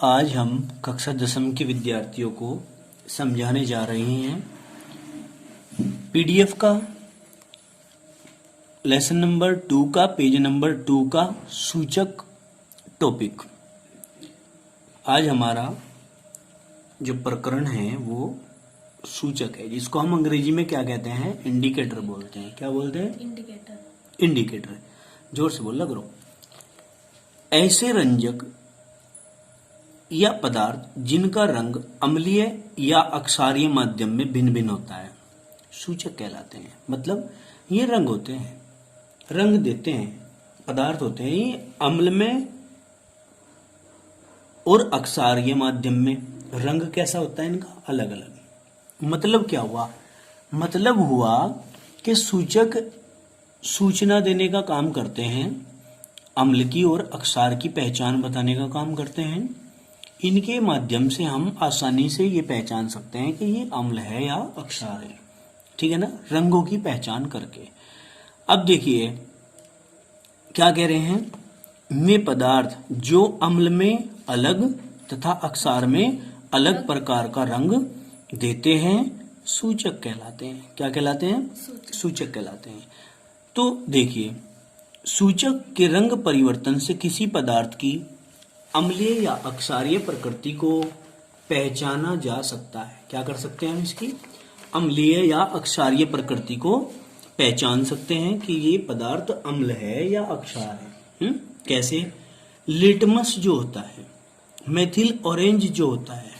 आज हम कक्षा 10वीं के विद्यार्थियों को समझाने जा रहे हैं पीडीएफ का लेसन नंबर 2 का पेज नंबर 2 का सूचक टॉपिक। आज हमारा जो प्रकरण है वो सूचक है, जिसको हम अंग्रेजी में क्या कहते हैं, इंडिकेटर बोलते हैं। क्या बोलते हैं? इंडिकेटर। इंडिकेटर। जोर से बोल करो। ऐसे रंजक या पदार्थ जिनका रंग अम्लीय या अक्षारीय माध्यम में भिन्न भिन्न होता है सूचक कहलाते हैं। मतलब ये रंग होते हैं, रंग देते हैं, पदार्थ होते हैं, ये अम्ल में और अक्षारीय माध्यम में रंग कैसा होता है इनका, अलग अलग। मतलब क्या हुआ? मतलब हुआ कि सूचक सूचना देने का काम करते हैं, अम्ल की और अक्षार की पहचान बताने का काम करते हैं। इनके माध्यम से हम आसानी से ये पहचान सकते हैं कि ये अम्ल है या अक्षार है, ठीक है ना, रंगों की पहचान करके। अब देखिए क्या कह रहे हैं, वे पदार्थ जो अम्ल में अलग तथा अक्षार में अलग प्रकार का रंग देते हैं सूचक कहलाते हैं। क्या कहलाते हैं? सूचक कहलाते हैं। तो देखिए, सूचक के रंग परिवर्तन से किसी पदार्थ की अम्लीय या अक्षारीय प्रकृति को पहचाना जा सकता है। क्या कर सकते हैं हम? इसकी अम्लीय या अक्षारीय प्रकृति को पहचान सकते हैं कि ये पदार्थ अम्ल है या अक्षार है। कैसे? लिटमस जो होता है, मेथिल ऑरेंज जो होता है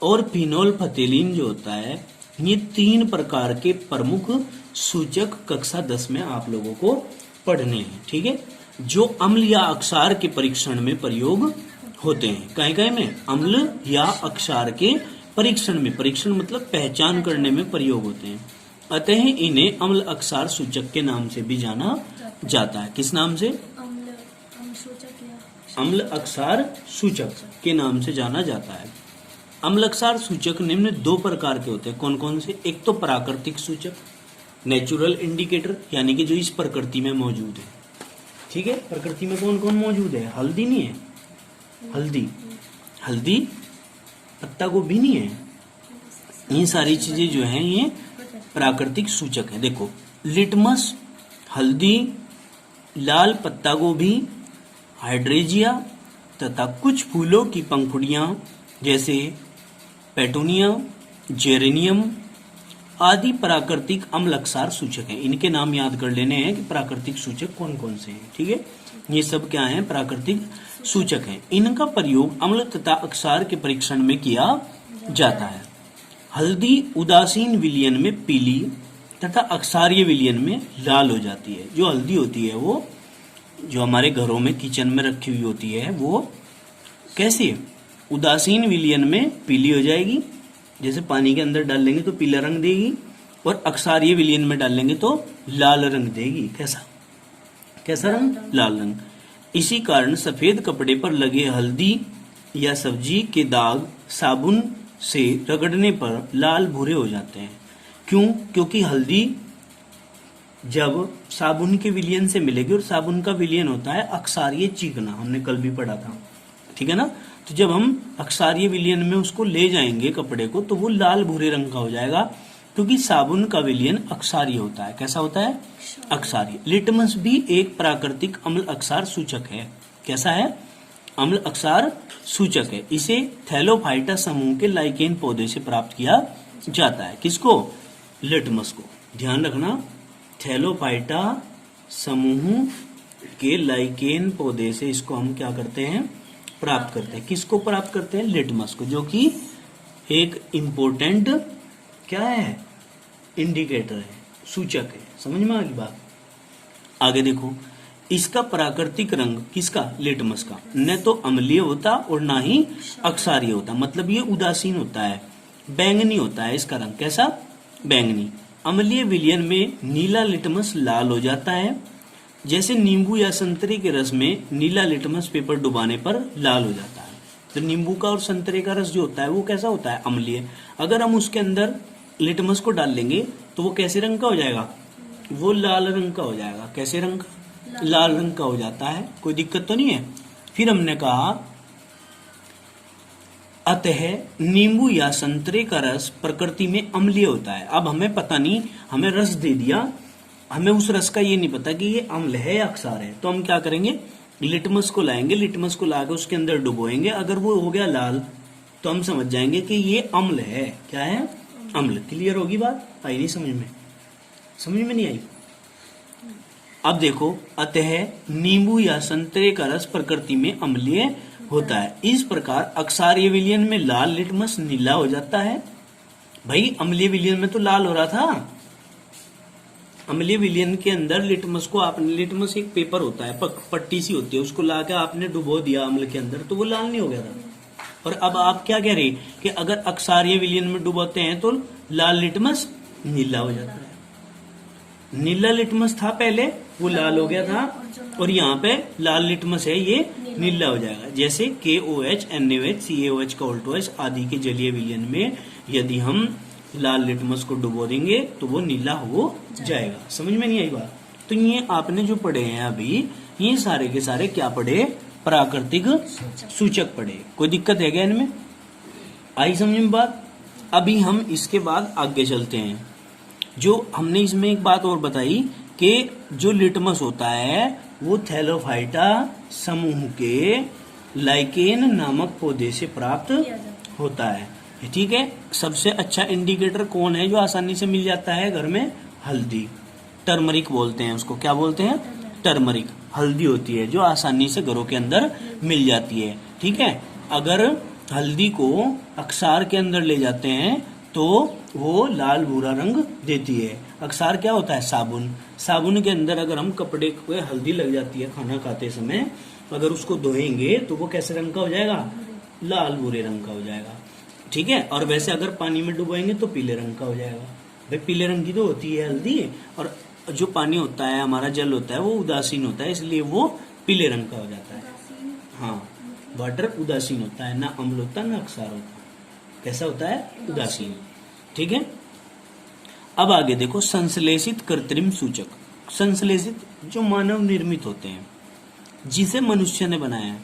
और फिनोल फथेलिन जो होता है, ये 3 प्रकार के प्रमुख सूचक कक्षा 10 में आप लोगों को पढ़ने हैं, ठीक है, जो अम्ल या अक्षार के परीक्षण में प्रयोग होते हैं। कहीं में अम्ल या अक्षार के परीक्षण में, परीक्षण मतलब पहचान करने में प्रयोग होते हैं। अतः इन्हें अम्ल अक्षार सूचक के नाम से भी जाना जाता है। किस नाम से? अम्ल अक्षार सूचक के नाम से जाना जाता है। अम्ल अक्षार सूचक निम्न 2 प्रकार के होते हैं। कौन कौन से? एक तो प्राकृतिक सूचक, नेचुरल इंडिकेटर, यानी कि जो इस प्रकृति में मौजूद है, ठीक है। प्रकृति में कौन कौन मौजूद है? हल्दी नहीं है, हल्दी पत्ता गोभी नहीं है, ये सारी चीजें जो हैं ये प्राकृतिक सूचक है। देखो, लिटमस, हल्दी, लाल पत्ता गोभी, हाइड्रेजिया तथा कुछ फूलों की पंखुड़ियां जैसे पेटूनिया, जेरेनियम आदि प्राकृतिक अम्ल अक्षार सूचक हैं। इनके नाम याद कर लेने हैं कि प्राकृतिक सूचक कौन कौन से हैं, ठीक है। ये सब क्या हैं? प्राकृतिक सूचक हैं। इनका प्रयोग अम्ल तथा अक्षार के परीक्षण में किया जाता है। हल्दी उदासीन विलयन में पीली तथा अक्षारीय विलयन में लाल हो जाती है। जो हल्दी होती है वो जो हमारे घरों में किचन में रखी हुई होती है वो कैसी? उदासीन विलयन में पीली हो जाएगी, जैसे पानी के अंदर डाल लेंगे तो पीला रंग देगी, और अक्षारीय विलयन में डालेंगे तो लाल रंग देगी। कैसा रंग? लाल रंग। इसी कारण सफेद कपड़े पर लगे हल्दी या सब्जी के दाग साबुन से रगड़ने पर लाल भूरे हो जाते हैं। क्यों? क्योंकि हल्दी जब साबुन के विलयन से मिलेगी, और साबुन का विलयन होता है अक्षारीय चिकना, हमने कल भी पढ़ा था, ठीक है ना। तो जब हम अक्षारीय विलयन में उसको ले जाएंगे कपड़े को, तो वो लाल भूरे रंग का हो जाएगा, क्योंकि साबुन का विलयन अक्षारीय होता है। कैसा होता है? अक्षारीय। लिटमस भी एक प्राकृतिक अम्ल अक्षार सूचक है। कैसा है? अम्ल अक्षार सूचक है। इसे थैलोफाइटा समूह के लाइकेन पौधे से प्राप्त किया जाता है। किसको? लिटमस को। ध्यान रखना, थैलोफाइटा समूह के लाइकेन पौधे से इसको हम क्या करते हैं? प्राप्त करते हैं। किसको प्राप्त करते हैं? लिटमस को, जो कि एक इंपॉर्टेंट क्या है? इंडिकेटर है, सूचक है। समझ में आ गई बात? आगे देखो, इसका प्राकृतिक रंग, किसका? लिटमस का, न तो अम्लीय होता और ना ही अक्षारीय होता। मतलब ये उदासीन होता है, बैंगनी होता है इसका रंग। कैसा? बैंगनी। अम्लीय विलयन में नीला लिटमस लाल हो जाता है, जैसे नींबू या संतरे के रस में नीला लिटमस पेपर डुबाने पर लाल हो जाता है। तो नींबू का और संतरे का रस जो होता है वो कैसा होता है? अम्लीय। अगर हम उसके अंदर लिटमस को डाल लेंगे तो वो कैसे रंग का हो जाएगा? वो लाल रंग का हो जाएगा। कैसे रंग का? लाल रंग का हो जाता है। कोई दिक्कत तो नहीं है। फिर हमने कहा अतः नींबू या संतरे का रस प्रकृति में अम्लीय होता है। अब हमें पता नहीं, हमें रस दे दिया, हमें उस रस का ये नहीं पता कि ये अम्ल है या क्षार है, तो हम क्या करेंगे, लिटमस को लाएंगे, लिटमस को लाकर उसके अंदर डुबोएंगे, अगर वो हो गया लाल तो हम समझ जाएंगे कि ये अम्ल है। क्या है, अम्ल। क्लियर होगी बात, आई नहीं समझ में, समझ में नहीं आई। अब देखो, अतः नींबू या संतरे का रस प्रकृति में अम्लीय होता है, इस प्रकार अक्षारीय विलयन में लाल लिटमस नीला हो जाता है। भाई अम्लीय विलयन में तो लाल हो रहा था, अम्लीय विलयन के अंदर लिटमस को आपने, लिटमस एक पेपर होता है, पट्टी सी होती है, उसको लाकर आपने डुबो दिया अम्ल के अंदर तो वो लाल नहीं हो गया था। और अब आप क्या कह रहे कि अगर अक्षारीय विलयन में डुबोते हैं तो लाल लिटमस नीला हो जाता है। नीला लिटमस था पहले, वो लाल हो गया था, और यहाँ पे लाल लिटमस है, ये नीला हो जाएगा। जैसे KOH, NaOH, CaOH का उल्टोएच आदि के जलीय विलयन में यदि हम लाल लिटमस को डुबो देंगे तो वो नीला हो जाएगा। समझ में नहीं आई बात। तो ये आपने जो पढ़े हैं अभी, ये सारे के सारे क्या पढ़े, प्राकृतिक सूचक पढ़े। कोई दिक्कत है क्या इनमें, आई समझ में बात। अभी हम इसके बाद आगे चलते हैं। जो हमने इसमें एक बात और बताई कि जो लिटमस होता है वो थैलोफाइटा समूह के लाइकेन नामक पौधे से प्राप्त होता है। ठीक है, सबसे अच्छा इंडिकेटर कौन है जो आसानी से मिल जाता है घर में, हल्दी, टर्मरिक बोलते हैं उसको। क्या बोलते हैं, टर्मरिक। हल्दी होती है जो आसानी से घरों के अंदर मिल जाती है। ठीक है, अगर हल्दी को अक्षार के अंदर ले जाते हैं तो वो लाल भूरा रंग देती है। अक्षार क्या होता है, साबुन। साबुन के अंदर अगर हम कपड़े को हल्दी लग जाती है खाना खाते समय, अगर उसको धोएंगे तो वो कैसे रंग का हो जाएगा, लाल भूरे रंग का हो जाएगा। ठीक है, और वैसे अगर पानी में डुबोएंगे तो पीले रंग का हो जाएगा। भाई पीले रंग की तो होती है हल्दी, और जो पानी होता है हमारा जल होता है वो उदासीन होता है, इसलिए वो पीले रंग का हो जाता है। हाँ, वाटर उदासीन होता है, ना अम्ल होता ना अक्षार होता। कैसा होता है, उदासीन। ठीक है, अब आगे देखो, संश्लेषित कृत्रिम सूचक। संश्लेषित जो मानव निर्मित होते हैं, जिसे मनुष्य ने बनाया है।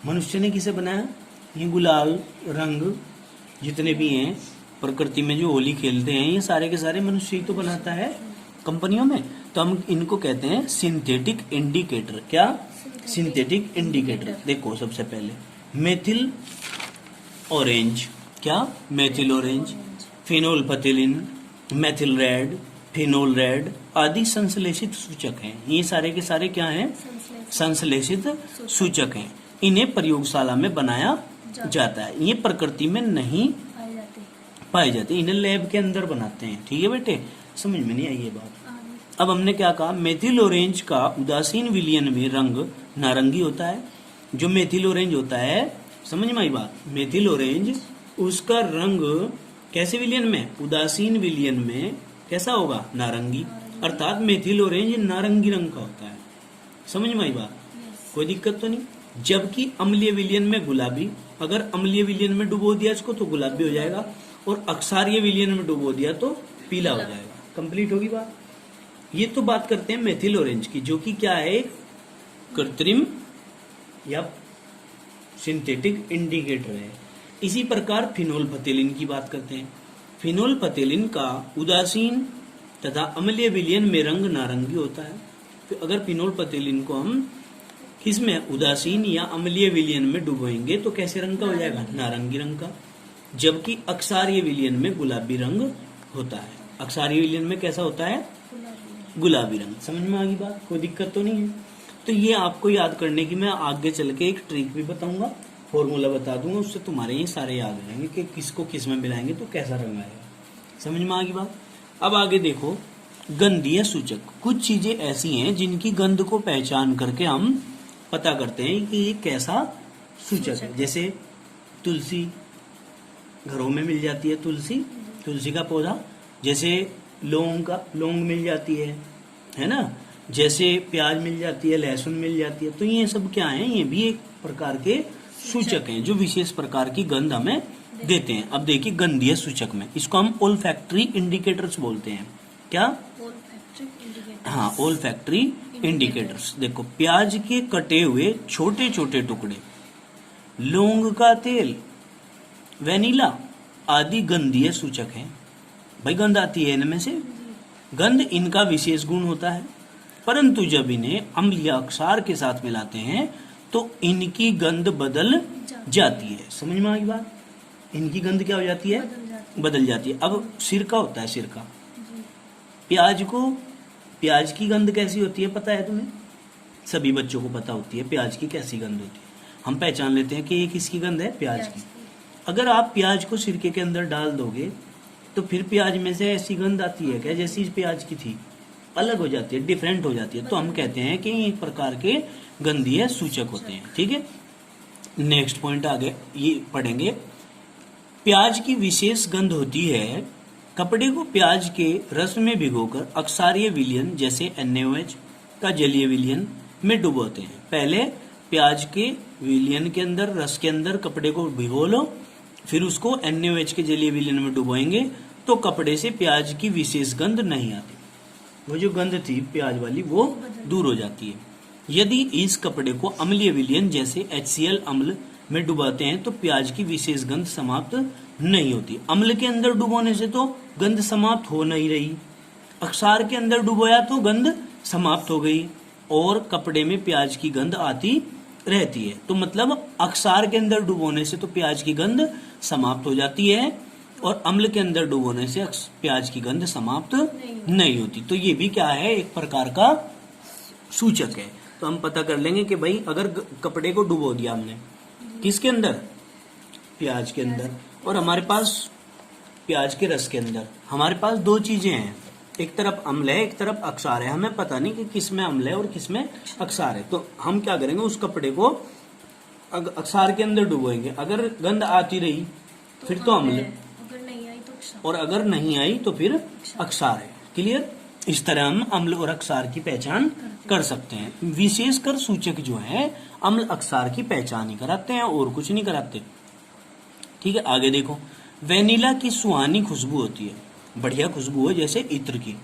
मनुष्य ने किसे बनाया, ये गुलाल रंग जितने भी हैं प्रकृति में जो होली खेलते हैं, ये सारे के सारे मनुष्य ही तो बनाता है कंपनियों में। तो हम इनको कहते हैं सिंथेटिक इंडिकेटर। क्या, सिंथेटिक इंडिकेटर। देखो सबसे पहले मेथिल ऑरेंज। क्या, methyl orange, phenolphthalein, methyl red, phenol red आदि संश्लेषित सूचक हैं। ये सारे के सारे क्या हैं, संश्लेषित सूचक हैं। इन्हें प्रयोगशाला में बनाया जाता है, ये प्रकृति में नहीं पाए जाते, इन्हें लैब के अंदर बनाते हैं। ठीक है बेटे, समझ में नहीं आई ये बात। अब हमने क्या कहा, मेथिल ऑरेंज का उदासीन विलयन में रंग नारंगी होता है। जो मेथिल ऑरेंज होता है, समझ में आई बात, मेथिल ऑरेंज उसका रंग कैसे विलयन में, उदासीन विलयन में कैसा होगा, नारंगी। अर्थात मेथिल ऑरेंज नारंगी रंग का होता है। समझ में आई बात, कोई दिक्कत तो नहीं। जबकि अम्लीय विलयन में गुलाबी, अगर अम्लीय विलयन में डुबो दिया इसको तो गुलाबी हो जाएगा, और अक्षारीय विलयन में डुबो दिया तो पीला हो जाएगा। कंप्लीट होगी बात। ये तो बात करते हैं मेथिल ऑरेंज की, जो कि क्या है, कृत्रिम या सिंथेटिक इंडिकेटर है। इसी प्रकार फिनोल्फथिलीन की बात करते हैं। फिनोल्फथिलीन का उदासीन तथा अम्लीय विलयन में रंग नारंगी होता है। तो अगर फिनोल्फथिलीन को हम किसमें, उदासीन या अम्लीय विलयन में डुबोएंगे तो कैसे रंग का हो जाएगा, नारंगी रंग का। जबकि अक्षारीय विलयन में गुलाबी रंग होता है। अक्षारीय विलयन में कैसा होता है, गुलाबी रंग। समझ में आ गई बात, कोई दिक्कत तो नहीं है। तो ये आपको याद करने की मैं आगे चल के एक ट्रिक भी बताऊंगा, फॉर्मूला बता दूंगा, उससे तुम्हारे ये सारे याद हो जाएंगे कि किसको किस में मिलाएंगे तो कैसा रंग आएगा। समझ में आ गई बात। अब आगे देखो, गंधीय सूचक। कुछ चीजें ऐसी हैं जिनकी गंध को पहचान करके हम पता करते हैं कि ये कैसा सूचक है। जैसे तुलसी, घरों में मिल जाती है तुलसी, तुलसी का पौधा। जैसे लौंग मिल जाती है ना। जैसे प्याज मिल जाती है, लहसुन मिल जाती है। तो ये सब क्या है, ये भी एक प्रकार के सूचक हैं जो विशेष प्रकार की गंध हमें देते हैं। अब देखिए गंधीय सूचक में, इसको हम ओल्फैक्टरी इंडिकेटर्स बोलते हैं। क्या, हाँ, ओल्फैक्टरी इंडिकेटर्स। देखो, प्याज के कटे हुए छोटे छोटे टुकड़े, लौंग का तेल, वेनिला आदि गंधीय सूचक हैं। भाई गंध आती है इनमें से, गंध इनका विशेष गुण होता है, परंतु जब इन्हें अम्ल या क्षार के साथ मिलाते हैं तो इनकी गंध बदल जाती है। समझ में आई बात? इनकी गंध क्या हो जाती है? बदल जाती है। अब सिरका होता है, सिरका, प्याज की गंध कैसी होती है पता है तुम्हें? सभी बच्चों को पता होती है प्याज की कैसी गंध होती है। हम पहचान लेते हैं कि ये किसकी गंध है? प्याज की। अगर आप प्याज को सिरके के अंदर डाल दोगे तो फिर प्याज में से ऐसी गंध आती है क्या जैसी प्याज की थी? अलग हो जाती है, डिफरेंट हो जाती है। तो हम कहते हैं कि एक प्रकार के गंधीय सूचक होते हैं। ठीक है, नेक्स्ट पॉइंट आगे ये पढ़ेंगे। प्याज की विशेष गंध होती है। कपड़े को प्याज के रस में भिगोकर अक्षारीय विलयन जैसे NaOH का जलीय विलयन में डुबोते हैं। पहले प्याज के विलयन के अंदर, रस के अंदर कपड़े को भिगो लो, फिर उसको NaOH के जलीय विलयन में डुबोएंगे तो कपड़े से प्याज की विशेष गंध नहीं आती। वो जो गंध थी प्याज वाली वो दूर हो जाती है। यदि इस कपड़े को अम्लीय विलयन जैसे HCl अम्ल में डुबाते हैं तो प्याज की विशेष गंध समाप्त नहीं होती। अम्ल के अंदर डुबोने से तो गंध समाप्त हो नहीं रही, अक्षार के अंदर डुबोया तो गंध समाप्त हो गई और कपड़े में प्याज की गंध आती रहती है। तो मतलब अक्षार के अंदर डुबोने से तो प्याज की गंध समाप्त हो जाती है और अम्ल के अंदर डुबोने से प्याज की गंध समाप्त नहीं होती। तो ये भी क्या है? एक प्रकार का सूचक है। तो हम पता कर लेंगे कि भाई अगर कपड़े को डुबो दिया हमने किसके अंदर? प्याज के अंदर, और हमारे पास प्याज के रस के अंदर हमारे पास दो चीजें हैं, एक तरफ अम्ल है एक तरफ अक्षार है। हमें पता नहीं कि किसमें अम्ल है और किसमें अक्षार है। तो हम क्या करेंगे, उस कपड़े को अक्षार के अंदर डुबोएंगे। अगर गंध आती रही फिर तो अम्ल, अगर नहीं आई तो अक्षार, और अगर नहीं आई तो फिर अक्षार है। क्लियर? इस तरह हम अम्ल और अक्षार की पहचान कर सकते हैं। विशेषकर सूचक जो है अम्ल अक्षार की पहचान ही कराते हैं और कुछ नहीं कराते। ठीक है, आगे देखो। वेनिला की सुहानी खुशबू होती है, बढ़िया खुशबू है जैसे इत्र की।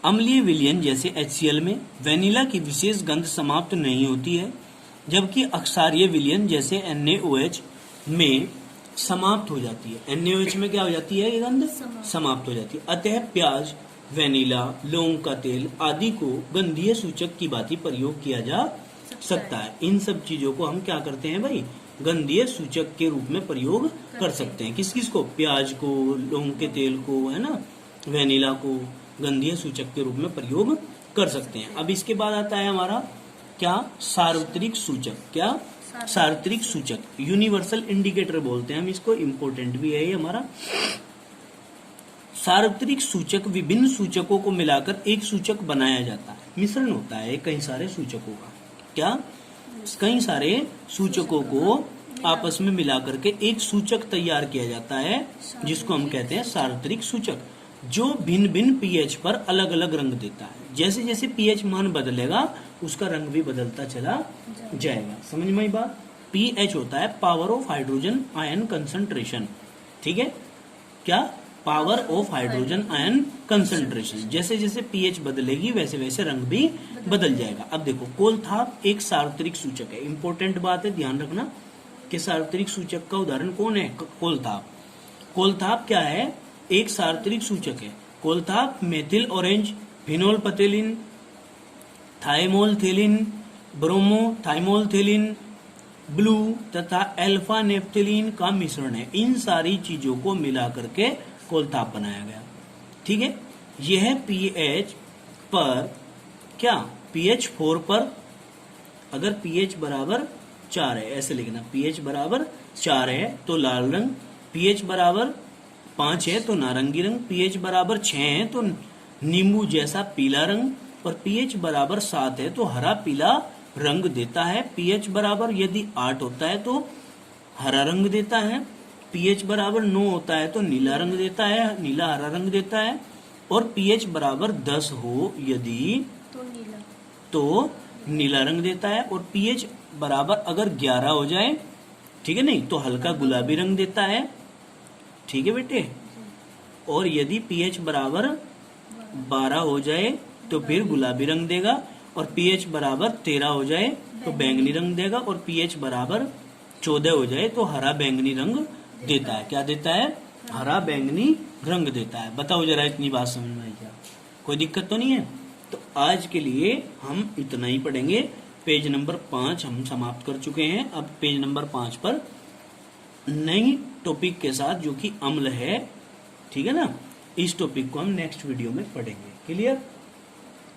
अम्लीय विलयन जैसे HCl में वेनिला की विशेष गंध समाप्त नहीं होती है, जबकि अक्षारीय विलयन जैसे NaOH में समाप्त हो जाती है। NaOH में क्या हो जाती है? ये गंध समाप्त हो जाती है। अतः प्याज, वेनिला, लौंग का तेल आदि को गंधीय सूचक की भांति प्रयोग किया जा सकता है। इन सब चीजों को हम क्या करते हैं भाई? गंधीय सूचक के रूप में प्रयोग कर सकते हैं। किस किस को? प्याज को, लौंग के तेल को, है ना, वेनिला को गंधीय सूचक के रूप में प्रयोग कर सकते हैं। अब इसके बाद आता है हमारा क्या? सार्वत्रिक सूचक। क्या? सार्वत्रिक सूचक, यूनिवर्सल इंडिकेटर बोलते हैं हम इसको, इम्पोर्टेंट भी है ये हमारा। सार्वत्रिक सूचक विभिन्न सूचकों को मिलाकर एक सूचक बनाया जाता है। मिश्रण होता है कई सारे सूचकों का। क्या? कई सारे सूचकों को आपस में मिलाकर के एक सूचक तैयार किया जाता है जिसको हम कहते हैं सार्वत्रिक सूचक, जो भिन्न भिन्न pH पर अलग अलग रंग देता है। जैसे जैसे pH मान बदलेगा उसका रंग भी बदलता चला जाएगा। समझ में आई बात? pH होता है power of hydrogen ion concentration. ठीक है, क्या? Power of hydrogen ion concentration. जैसे जैसे pH बदलेगी वैसे वैसे रंग भी बदल जाएगा। अब देखो, कोलथाप एक सार्वत्रिक सूचक है। इंपॉर्टेंट बात है, ध्यान रखना कि सार्वत्रिक सूचक का उदाहरण कौन है? कोलथाप। कोलथाप क्या है? एक सार्वत्रिक सूचक है। कोलथाप methyl orange, phenolphthalein, thymolphthalein, bromo thymolphthalein, blue तथा अल्फा नेफ्थेलिन का मिश्रण है। इन सारी चीजों को मिला करके कोलथाप बनाया गया। ठीक है, यह pH पर क्या? pH 4 पर, अगर pH बराबर 4 है, ऐसे लिखना, pH बराबर 4 है तो लाल रंग, pH बराबर 5 है तो नारंगी रंग, pH बराबर 6 है तो नींबू जैसा पीला रंग, और pH बराबर 7 है तो हरा पीला रंग देता है। pH बराबर यदि 8 होता है तो हरा रंग देता है, pH बराबर 9 होता है तो नीला रंग देता है, नीला हरा रंग देता है, और pH बराबर 10 हो यदि तो नीला रंग देता है, और pH बराबर अगर 11 हो जाए, ठीक है, नहीं तो हल्का गुलाबी रंग देता है। ठीक है बेटे, और यदि pH बराबर 12 हो जाए तो फिर गुलाबी रंग देगा, और pH बराबर 13 हो जाए तो बैंगनी रंग देगा, और pH बराबर 14 हो जाए तो हरा बैंगनी रंग देता है। क्या देता है? हरा बैंगनी रंग देता है। बताओ जरा, इतनी बात समझ में आई क्या? कोई दिक्कत तो नहीं है? तो आज के लिए हम इतना ही पढ़ेंगे। पेज नंबर 5 हम समाप्त कर चुके हैं। अब पेज नंबर 5 पर नई टॉपिक के साथ, जो कि अम्ल है, ठीक है ना, इस टॉपिक को हम नेक्स्ट वीडियो में पढ़ेंगे। क्लियर?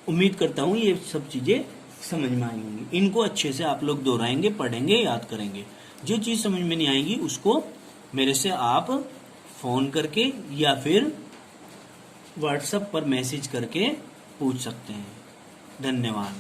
उम्मीद करता हूँ ये सब चीजें समझ में आई होंगी। इनको अच्छे से आप लोग दोहराएंगे, पढ़ेंगे, याद करेंगे। जो चीज समझ में नहीं आएगी उसको मेरे से आप फोन करके या फिर व्हाट्सएप पर मैसेज करके पूछ सकते हैं। धन्यवाद।